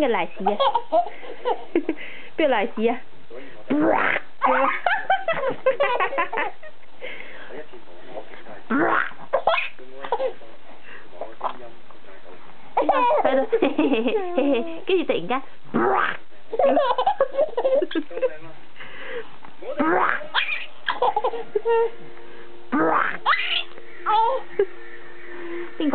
個賴屎啊？邊個賴屎啊？喺度，跟住突然間，邊個？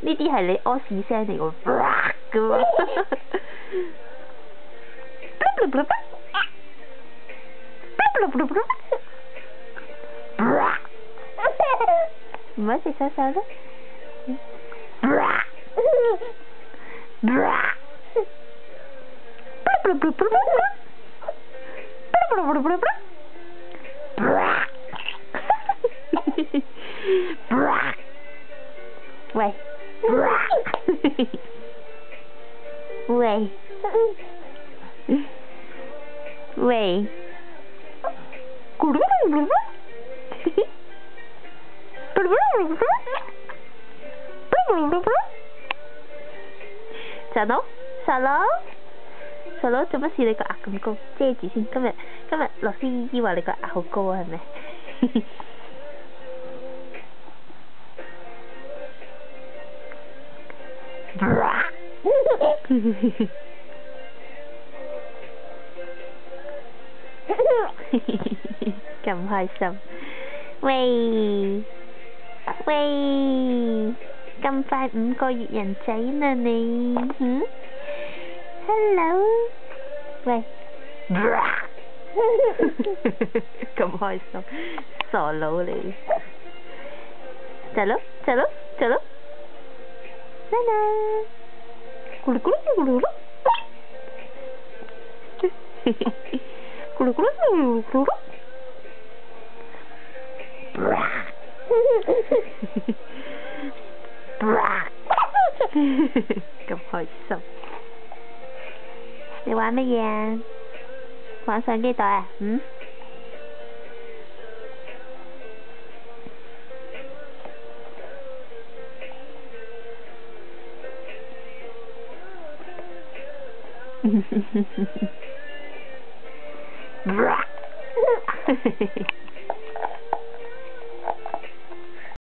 呢啲係你屙屎聲嚟喎，咁喎。唔係食手手咧？喂，喂，喂，細佬，細佬，細佬做乜事？你個額咁高，遮住先。今日樂師姨姨話你個額好高啊，係咪？咁開心，喂喂，咁快5個月人仔啦你，Hello， 喂，咁開心，傻佬你，走咯，啦啦，咕嚕咕嚕咕嚕嚕，咕嚕咕嚕咕嚕嚕。咁開心，你玩乜嘢啊？玩相機袋啊？